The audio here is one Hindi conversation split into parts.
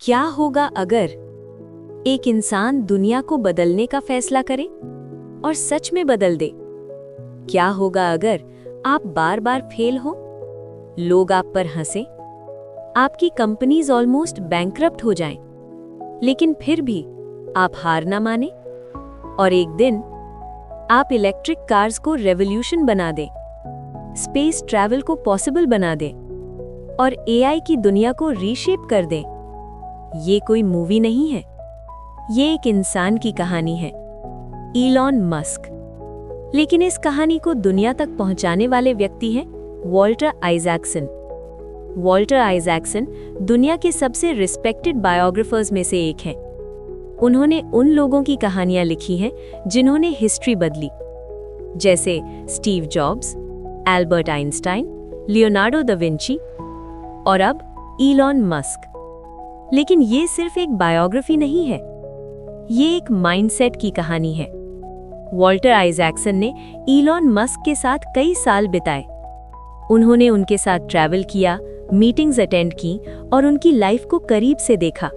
क्या होगा अगर एक इंसान दुनिया को बदलने का फैसला करे और सच में बदल दे? क्या होगा अगर आप बार बार फेल हो, लोग आप पर हंसे, आपकी कंपनीज ऑलमोस्ट बैंकरप्ट हो जाएं, लेकिन फिर भी आप हार ना माने और एक दिन आप इलेक्ट्रिक कार्स को रेवोल्यूशन बना दें, स्पेस ट्रैवल को पॉसिबल बना दें और एआई की दुनिया को रीशेप कर दें? ये कोई मूवी नहीं है, ये एक इंसान की कहानी है, इलॉन मस्क। लेकिन इस कहानी को दुनिया तक पहुंचाने वाले व्यक्ति हैं वॉल्टर आइजैक्सन। वॉल्टर आइजैक्सन दुनिया के सबसे रिस्पेक्टेड बायोग्राफर्स में से एक हैं। उन्होंने उन लोगों की कहानियां लिखी हैं जिन्होंने हिस्ट्री बदली, जैसे Steve jobs, Albert Einstein, Leonardo da Vinci और अब इलॉन मस्क। लेकिन ये सिर्फ एक बायोग्राफी नहीं है, ये एक माइंडसेट की कहानी है। वॉल्टर आइजैक्सन ने इलॉन मस्क के साथ कई साल बिताए। उन्होंने उनके साथ ट्रैवल किया, मीटिंग्स अटेंड की और उनकी लाइफ को करीब से देखा।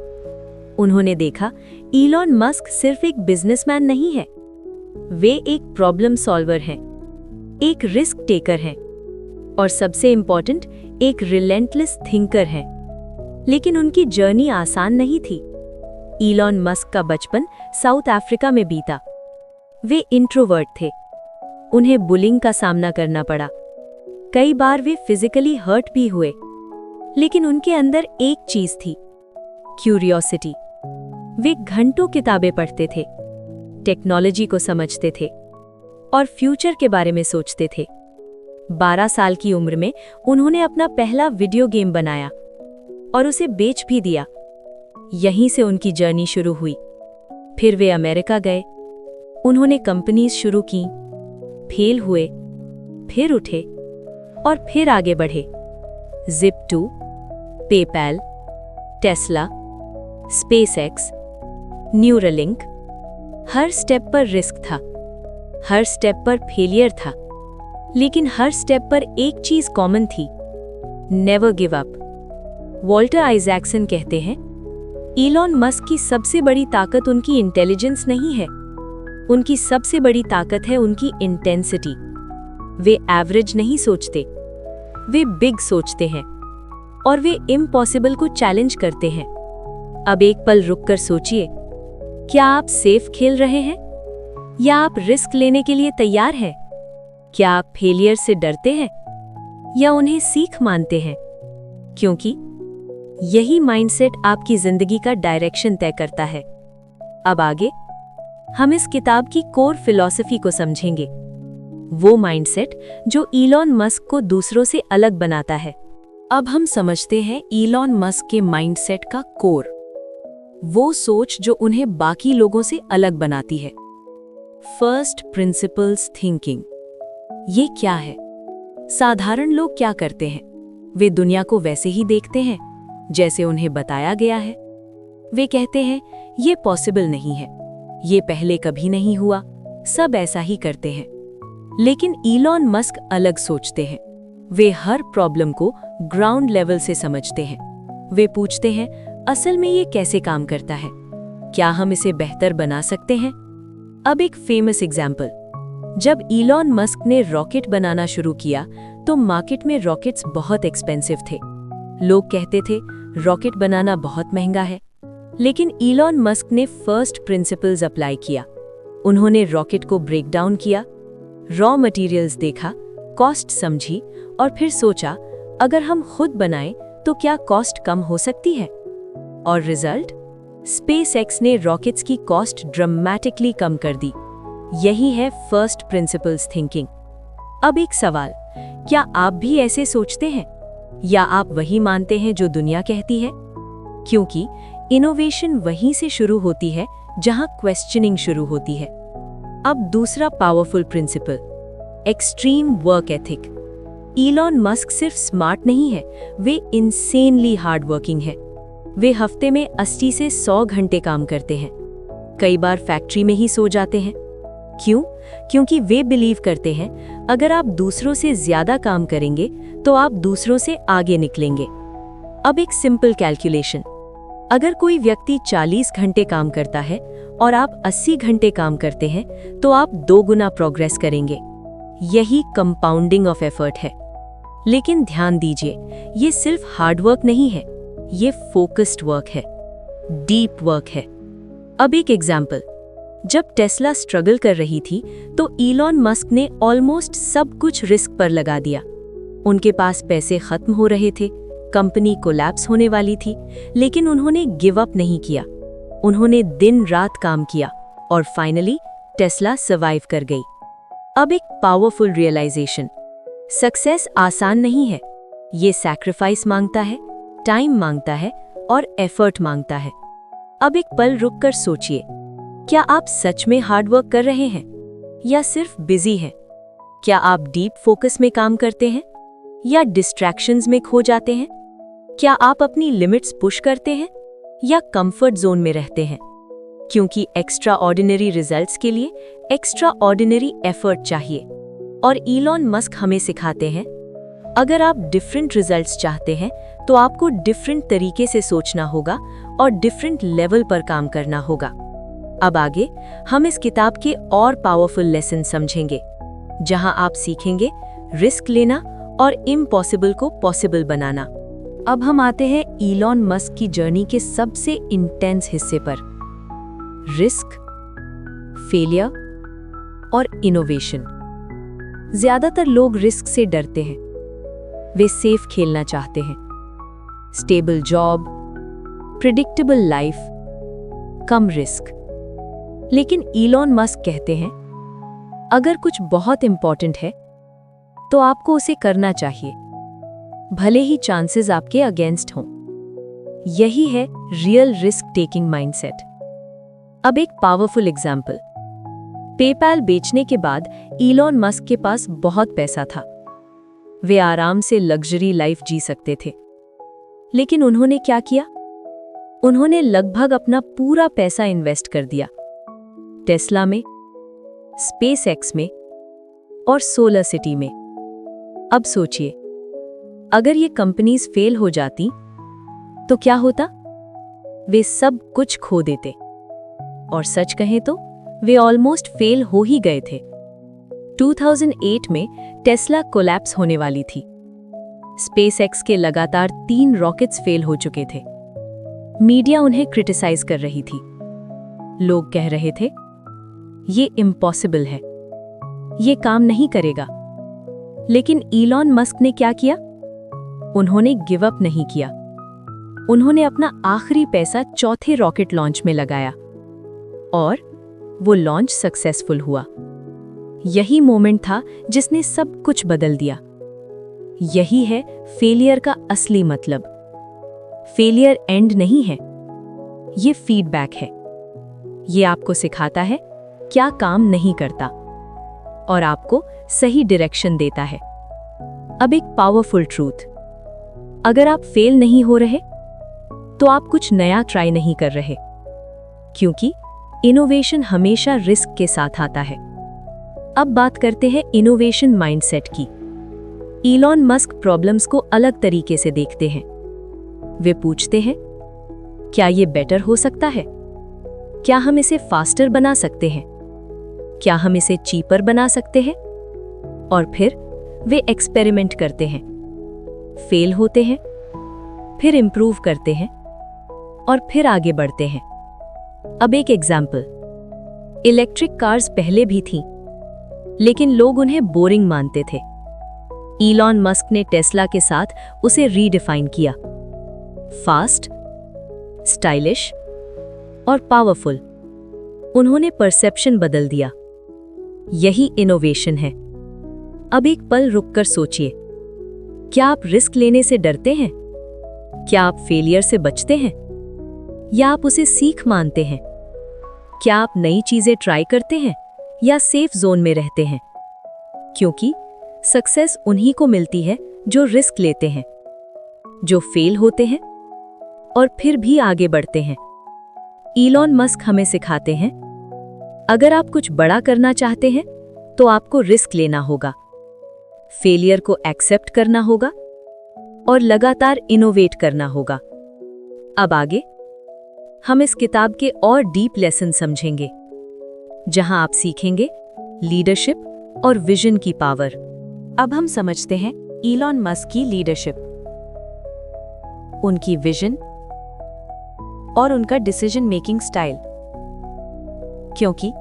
उन्होंने देखा इलॉन मस्क सिर्फ एक बिजनेसमैन नहीं है, वे एक प्रॉब्लम सॉल्वर हैं, एक रिस्क टेकर हैं और सबसे इंपॉर्टेंट एक रिलेंटलेस थिंकर हैं। लेकिन उनकी जर्नी आसान नहीं थी। इलॉन मस्क का बचपन साउथ अफ्रीका में बीता। वे इंट्रोवर्ट थे, उन्हें बुलिंग का सामना करना पड़ा, कई बार वे फिजिकली हर्ट भी हुए। लेकिन उनके अंदर एक चीज थी, क्यूरियोसिटी। वे घंटों किताबें पढ़ते थे, टेक्नोलॉजी को समझते थे और फ्यूचर के बारे में सोचते थे। 12 साल की उम्र में उन्होंने अपना पहला वीडियो गेम बनाया और उसे बेच भी दिया। यहीं से उनकी जर्नी शुरू हुई। फिर वे अमेरिका गए, उन्होंने कंपनीज शुरू की, फेल हुए, फिर उठे और फिर आगे बढ़े। Zip2, PayPal, Tesla, SpaceX, Neuralink. हर स्टेप पर रिस्क था, हर स्टेप पर फेलियर था, लेकिन हर स्टेप पर एक चीज कॉमन थी, never give up. Walter Isaacson कहते हैं, इलॉन मस्क की सबसे बड़ी ताकत उनकी इंटेलिजेंस नहीं है, उनकी सबसे बड़ी ताकत है उनकी इंटेंसिटी। वे एवरेज नहीं सोचते, वे बिग सोचते हैं और वे इम्पॉसिबल को चैलेंज करते हैं। अब एक पल रुककर सोचिए, क्या आप सेफ खेल रहे हैं या आप रिस्क लेने के लिए तैयार हैं? क्या आप फेलियर से डरते हैं या उन्हें सीख मानते हैं? क्योंकि यही माइंडसेट आपकी जिंदगी का डायरेक्शन तय करता है। अब आगे हम इस किताब की कोर फिलॉसफी को समझेंगे, वो माइंडसेट जो इलॉन मस्क को दूसरों से अलग बनाता है। अब हम समझते हैं इलॉन मस्क के माइंडसेट का कोर, वो सोच जो उन्हें बाकी लोगों से अलग बनाती है। First principles thinking. ये क्या है? साधारण लोग क्या करते हैं? वे दुनिया को वैसे ही देखते हैं जैसे उन्हें बताया गया है। वे कहते हैं ये पॉसिबल नहीं है, ये पहले कभी नहीं हुआ, सब ऐसा ही करते हैं। लेकिन इलॉन मस्क अलग सोचते हैं। वे हर प्रॉब्लम को ग्राउंड लेवल से समझते हैं। वे पूछते हैं, असल में ये कैसे काम करता है? क्या हम इसे बेहतर बना सकते हैं? अब एक फेमस एग्जाम्पल, जब इलॉन मस्क ने रॉकेट बनाना शुरू किया तो मार्केट में रॉकेट्स बहुत एक्सपेंसिव थे। लोग कहते थे रॉकेट बनाना बहुत महंगा है। लेकिन इलॉन मस्क ने फर्स्ट प्रिंसिपल्स अप्लाई किया। उन्होंने रॉकेट को ब्रेक डाउन किया, रॉ मटेरियल्स देखा, कॉस्ट समझी और फिर सोचा अगर हम खुद बनाएं तो क्या कॉस्ट कम हो सकती है? और रिजल्ट? स्पेसएक्स ने रॉकेट्स की कॉस्ट ड्रामेटिकली कम कर दी। यही है फर्स्ट प्रिंसिपल्स थिंकिंग। अब एक सवाल, क्या आप भी ऐसे सोचते हैं या आप वही मानते हैं जो दुनिया कहती है? क्योंकि इनोवेशन वहीं से शुरू होती है जहां क्वेश्चनिंग शुरू होती है। अब दूसरा powerful principle, extreme work ethic. Elon Musk सिर्फ स्मार्ट नहीं है, वे इंसेनली हार्ड वर्किंग है। वे हफ्ते में 80 से 100 घंटे काम करते हैं, कई बार फैक्ट्री में ही सो जाते हैं। क्यों? क्योंकि वे बिलीव करते हैं अगर आप दूसरों से ज्यादा काम करेंगे तो आप दूसरों से आगे निकलेंगे। अब एक सिंपल कैलकुलेशन, अगर कोई व्यक्ति 40 घंटे काम करता है और आप 80 घंटे काम करते हैं तो आप 2 गुना प्रोग्रेस करेंगे। यही कंपाउंडिंग ऑफ एफर्ट है। लेकिन ध्यान दीजिए, ये सिर्फ हार्ड वर्क नहीं है, ये फोकस्ड वर्क है, डीप वर्क है। अब एक एग्जाम्पल, जब टेस्ला स्ट्रगल कर रही थी तो इलॉन मस्क ने ऑलमोस्ट सब कुछ रिस्क पर लगा दिया। उनके पास पैसे खत्म हो रहे थे, कंपनी कोलैप्स होने वाली थी, लेकिन उन्होंने गिव अप नहीं किया। उन्होंने दिन रात काम किया और फाइनली टेस्ला सर्वाइव कर गई। अब एक पावरफुल रियलाइजेशन, सक्सेस आसान नहीं है, ये सैक्रिफाइस मांगता है, टाइम मांगता है और एफर्ट मांगता है। अब एक पल रुककर सोचिए, क्या आप सच में हार्ड वर्क कर रहे हैं या सिर्फ बिजी हैं? क्या आप डीप फोकस में काम करते हैं या डिस्ट्रैक्शंस में खो जाते हैं? क्या आप अपनी लिमिट्स पुश करते हैं या कंफर्ट जोन में रहते हैं? क्योंकि एक्स्ट्रा ऑर्डिनरी रिजल्ट्स के लिए एक्स्ट्रा ऑर्डिनरी एफर्ट चाहिए। और इलॉन मस्क हमें सिखाते हैं, अगर आप डिफरेंट रिजल्ट्स चाहते हैं तो आपको डिफरेंट तरीके से सोचना होगा और डिफरेंट लेवल पर काम करना होगा। अब आगे हम इस किताब के और पावरफुल लेसन समझेंगे, जहां आप सीखेंगे रिस्क लेना और इम्पॉसिबल को पॉसिबल बनाना। अब हम आते हैं इलॉन मस्क की जर्नी के सबसे इंटेंस हिस्से पर, रिस्क, फेलियर और इनोवेशन। ज्यादातर लोग रिस्क से डरते हैं। वे सेफ खेलना चाहते हैं, स्टेबल जॉब, प्रिडिक्टेबल लाइफ, कम रिस्क। लेकिन इलॉन मस्क कहते हैं, अगर कुछ बहुत इंपॉर्टेंट है तो आपको उसे करना चाहिए, भले ही चांसेस आपके अगेंस्ट हों। यही है रियल रिस्क टेकिंग माइंडसेट। अब एक पावरफुल एग्जाम्पल, पेपैल बेचने के बाद इलॉन मस्क के पास बहुत पैसा था। वे आराम से लग्जरी लाइफ जी सकते थे। लेकिन उन्होंने क्या किया? उन्होंने लगभग अपना पूरा पैसा इन्वेस्ट कर दिया, टेस्ला में, स्पेसएक्स में और सोलर सिटी में। अब सोचिए, अगर ये कंपनीज फेल हो जाती तो क्या होता? वे सब कुछ खो देते। और सच कहें तो वे ऑलमोस्ट फेल हो ही गए थे। 2008 में टेस्ला कोलैप्स होने वाली थी। स्पेसएक्स के लगातार 3 रॉकेट्स फेल हो चुके थे। मीडिया उन्हें क्रिटिसाइज कर रही थी। लोग कह रहे थे, ये इम्पॉसिबल है, ये काम नहीं करेगा। लेकिन इलॉन मस्क ने क्या किया? उन्होंने गिव अप नहीं किया। उन्होंने अपना आखिरी पैसा चौथे रॉकेट लॉन्च में लगाया और वो लॉन्च सक्सेसफुल हुआ। यही मोमेंट था जिसने सब कुछ बदल दिया। यही है फेलियर का असली मतलब। फेलियर एंड नहीं है, ये फीडबैक है। ये आपको सिखाता है क्या काम नहीं करता और आपको सही डायरेक्शन देता है। अब एक पावरफुल ट्रूथ, अगर आप फेल नहीं हो रहे तो आप कुछ नया ट्राई नहीं कर रहे, क्योंकि इनोवेशन हमेशा रिस्क के साथ आता है। अब बात करते हैं इनोवेशन माइंडसेट की। इलॉन मस्क प्रॉब्लम्स को अलग तरीके से देखते हैं। वे पूछते हैं, क्या ये बेटर हो सकता है? क्या हम इसे फास्टर बना सकते हैं? क्या हम इसे चीपर बना सकते हैं? और फिर वे एक्सपेरिमेंट करते हैं, फेल होते हैं, फिर इंप्रूव करते हैं और फिर आगे बढ़ते हैं। अब एक एग्जाम्पल, इलेक्ट्रिक कार्स पहले भी थीं, लेकिन लोग उन्हें बोरिंग मानते थे। इलॉन मस्क ने टेस्ला के साथ उसे रीडिफाइन किया, फास्ट, स्टाइलिश और पावरफुल। उन्होंने परसेप्शन बदल दिया। यही इनोवेशन है। अब एक पल रुककर सोचिए, क्या आप रिस्क लेने से डरते हैं? क्या आप फेलियर से बचते हैं या आप उसे सीख मानते हैं? क्या आप नई चीजें ट्राई करते हैं या सेफ जोन में रहते हैं? क्योंकि सक्सेस उन्हीं को मिलती है जो रिस्क लेते हैं, जो फेल होते हैं और फिर भी आगे बढ़ते हैं। इलॉन मस्क हमें सिखाते हैं, अगर आप कुछ बड़ा करना चाहते हैं तो आपको रिस्क लेना होगा, फेलियर को एक्सेप्ट करना होगा और लगातार इनोवेट करना होगा। अब आगे हम इस किताब के और डीप लेसन समझेंगे, जहां आप सीखेंगे लीडरशिप और विजन की पावर। अब हम समझते हैं इलॉन मस्क की लीडरशिप, उनकी विजन और उनका डिसीजन मेकिंग स्टाइल। क्योंकि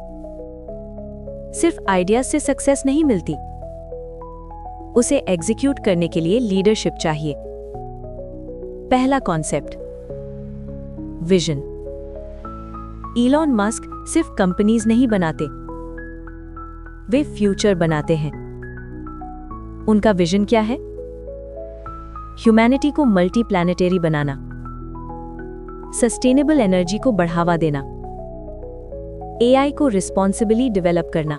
सिर्फ आइडियाज से सक्सेस नहीं मिलती, उसे एग्जीक्यूट करने के लिए लीडरशिप चाहिए। पहला कॉन्सेप्ट, विजन। इलॉन मस्क सिर्फ कंपनीज नहीं बनाते, वे फ्यूचर बनाते हैं। उनका विजन क्या है? ह्यूमैनिटी को मल्टी प्लैनेटरी बनाना, सस्टेनेबल एनर्जी को बढ़ावा देना, एआई को रिस्पॉन्सिबली डेवलप करना।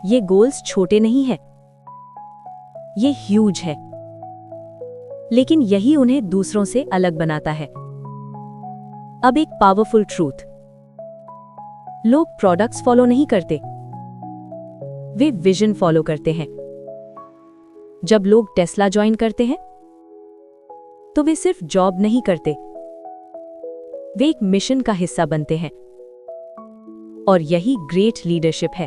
ये गोल्स छोटे नहीं हैं, ये ह्यूज है, लेकिन यही उन्हें दूसरों से अलग बनाता है। अब एक पावरफुल ट्रूथ, लोग प्रोडक्ट्स फॉलो नहीं करते, वे विजन फॉलो करते हैं। जब लोग टेस्ला ज्वाइन करते हैं तो वे सिर्फ जॉब नहीं करते, वे एक मिशन का हिस्सा बनते हैं। और यही ग्रेट लीडरशिप है।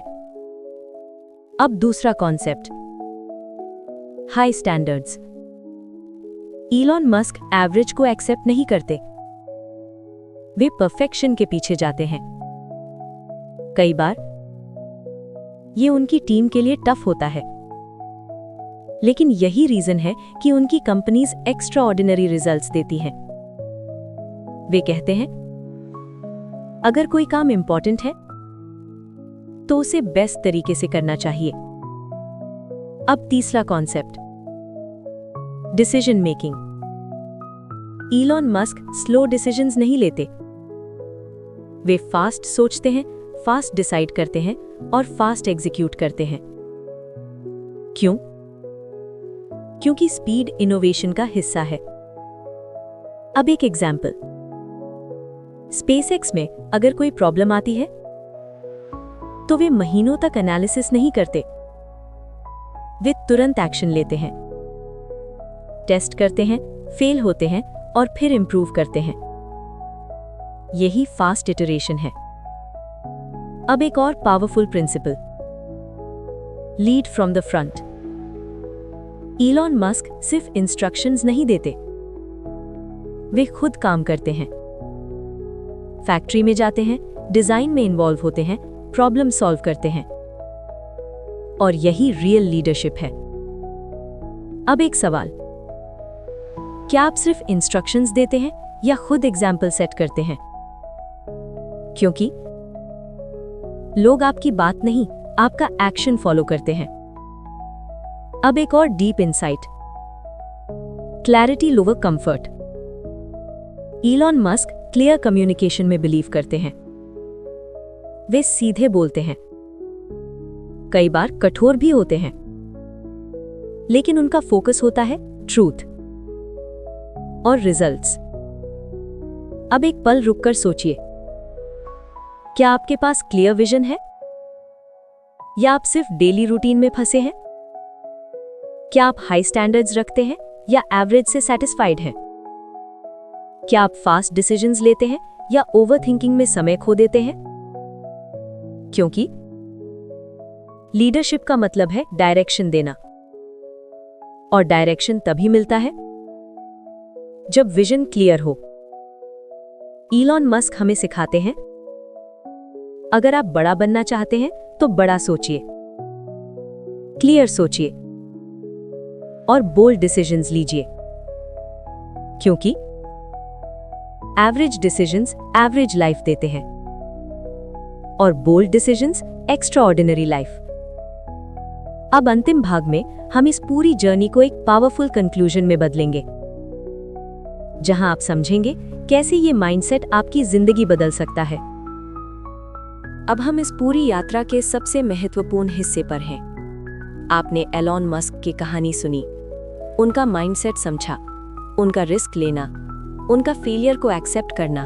अब दूसरा concept, high standards. Elon Musk average को एक्सेप्ट नहीं करते, वे परफेक्शन के पीछे जाते हैं। कई बार ये उनकी टीम के लिए टफ होता है, लेकिन यही रीजन है कि उनकी कंपनीज एक्स्ट्रा ऑर्डिनरी रिजल्ट्स देती हैं। वे कहते हैं, अगर कोई काम इंपॉर्टेंट है तो उसे बेस्ट तरीके से करना चाहिए। अब तीसरा concept, decision making. Elon Musk slow decisions नहीं लेते, वे फास्ट सोचते हैं, फास्ट डिसाइड करते हैं और फास्ट एग्जीक्यूट करते हैं। क्यों? क्योंकि स्पीड इनोवेशन का हिस्सा है। अब एक एग्जाम्पल, स्पेसएक्स में अगर कोई प्रॉब्लम आती है तो वे महीनों तक एनालिसिस नहीं करते, वे तुरंत एक्शन लेते हैं, टेस्ट करते हैं, फेल होते हैं और फिर इंप्रूव करते हैं। यही फास्ट इटरेशन है। अब एक और powerful principle, lead from the front. Elon Musk सिर्फ इंस्ट्रक्शंस नहीं देते, वे खुद काम करते हैं, फैक्ट्री में जाते हैं, डिजाइन में इन्वॉल्व होते हैं, प्रॉब्लम सॉल्व करते हैं। और यही रियल लीडरशिप है। अब एक सवाल, क्या आप सिर्फ इंस्ट्रक्शंस देते हैं या खुद एग्जाम्पल सेट करते हैं? क्योंकि लोग आपकी बात नहीं, आपका एक्शन फॉलो करते हैं। अब एक और deep insight, clarity over comfort. Elon Musk clear communication में बिलीव करते हैं, वे सीधे बोलते हैं, कई बार कठोर भी होते हैं, लेकिन उनका फोकस होता है ट्रूथ और रिजल्ट्स। अब एक पल रुककर सोचिए, क्या आपके पास क्लियर विजन है या आप सिर्फ डेली रूटीन में फंसे हैं? क्या आप हाई स्टैंडर्ड्स रखते हैं या एवरेज से सेटिस्फाइड हैं? क्या आप फास्ट डिसीजंस लेते हैं या ओवरथिंकिंग में समय खो देते हैं? क्योंकि लीडरशिप का मतलब है डायरेक्शन देना, और डायरेक्शन तभी मिलता है जब विजन क्लियर हो। इलॉन मस्क हमें सिखाते हैं, अगर आप बड़ा बनना चाहते हैं तो बड़ा सोचिए, क्लियर सोचिए और बोल्ड डिसीजंस लीजिए। क्योंकि एवरेज डिसीजंस एवरेज लाइफ देते हैं और bold decisions extraordinary life. अब अंतिम भाग में हम इस पूरी जर्नी को एक पावरफुल कंक्लूजन में बदलेंगे, जहां आप समझेंगे कैसे ये माइंडसेट आपकी जिंदगी बदल सकता है। अब हम इस पूरी यात्रा के सबसे महत्वपूर्ण हिस्से पर हैं। आपने एलॉन मस्क की कहानी सुनी, उनका माइंडसेट समझा, उनका रिस्क लेना, उनका फेलियर को एक्सेप्ट करना,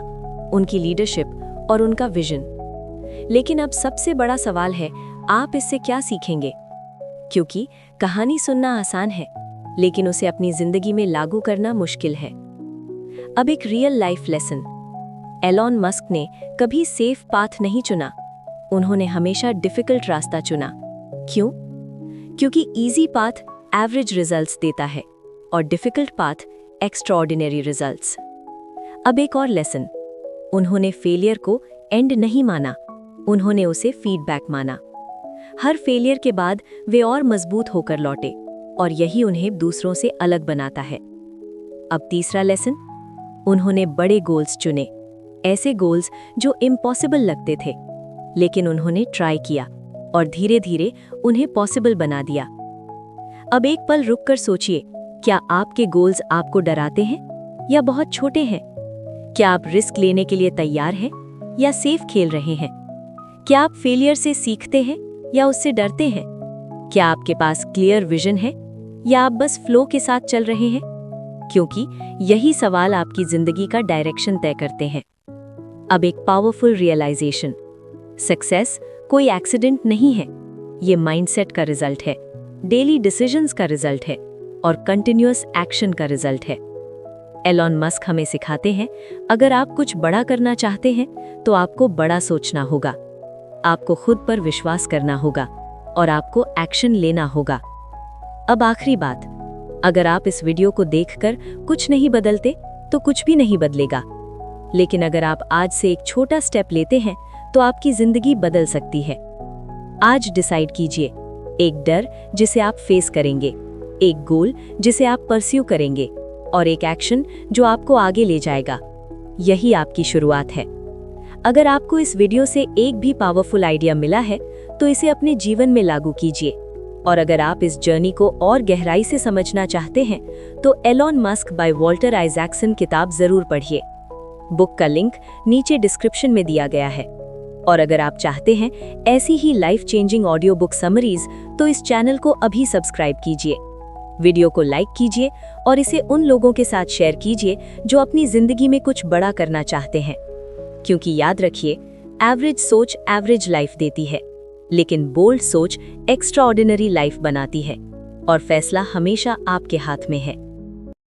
उनकी लीडरशिप और उनका विजन। लेकिन अब सबसे बड़ा सवाल है, आप इससे क्या सीखेंगे? क्योंकि कहानी सुनना आसान है, लेकिन उसे अपनी जिंदगी में लागू करना मुश्किल है। अब एक real life lesson, Elon Musk ने कभी सेफ पाथ नहीं चुना। उन्होंने हमेशा डिफिकल्ट रास्ता चुना। क्यों? क्योंकि इजी पाथ एवरेज रिजल्ट्स देता है और डिफिकल्ट पाथ एक्स्ट्राऑर्डिनरी रिजल्ट्स। अब एक और लेसन, उन्होंने फेलियर को एंड नहीं माना, उन्होंने उसे फीडबैक माना। हर फेलियर के बाद वे और मजबूत होकर लौटे और यही उन्हें दूसरों से अलग बनाता है। अब तीसरा लेसन, उन्होंने बड़े गोल्स चुने, ऐसे गोल्स जो इम्पॉसिबल लगते थे, लेकिन उन्होंने ट्राई किया और धीरे धीरे उन्हें पॉसिबल बना दिया। अब एक पल रुककर सोचिए, क्या आपके गोल्स आपको डराते हैं या बहुत छोटे हैं? क्या आप रिस्क लेने के लिए तैयार हैं या सेफ खेल रहे हैं? क्या आप फेलियर से सीखते हैं या उससे डरते हैं? क्या आपके पास क्लियर विजन है या आप बस फ्लो के साथ चल रहे हैं? क्योंकि यही सवाल आपकी जिंदगी का डायरेक्शन तय करते हैं। अब एक पावरफुल रियलाइजेशन, सक्सेस कोई एक्सीडेंट नहीं है, ये माइंडसेट का रिजल्ट है, डेली डिसीजंस का रिजल्ट है और कंटिन्यूअस एक्शन का रिजल्ट है। एलॉन मस्क हमें सिखाते हैं, अगर आप कुछ बड़ा करना चाहते हैं तो आपको बड़ा सोचना होगा, आपको खुद पर विश्वास करना होगा और आपको एक्शन लेना होगा। अब आखिरी बात, अगर आप इस वीडियो को देखकर कुछ नहीं बदलते तो कुछ भी नहीं बदलेगा, लेकिन अगर आप आज से एक छोटा स्टेप लेते हैं तो आपकी जिंदगी बदल सकती है। आज डिसाइड कीजिए, एक डर जिसे आप फेस करेंगे, एक गोल जिसे आप परस्यू करेंगे और एक एक्शन जो आपको आगे ले जाएगा। यही आपकी शुरुआत है। अगर आपको इस वीडियो से एक भी पावरफुल आइडिया मिला है तो इसे अपने जीवन में लागू कीजिए। और अगर आप इस जर्नी को और गहराई से समझना चाहते हैं तो Elon Musk by Walter Isaacson किताब जरूर पढ़िए। बुक का लिंक नीचे डिस्क्रिप्शन में दिया गया है। और अगर आप चाहते हैं ऐसी ही life changing audio book summaries तो इस चैनल को अभी सब्सक्राइब कीजिए, वीडियो को लाइक कीजिए और इसे उन लोगों के साथ शेयर कीजिए जो अपनी जिंदगी में कुछ बड़ा करना चाहते हैं। क्योंकि याद रखिए, एवरेज सोच एवरेज लाइफ देती है, लेकिन बोल्ड सोच एक्स्ट्राऑर्डिनरी लाइफ बनाती है और फैसला हमेशा आपके हाथ में है।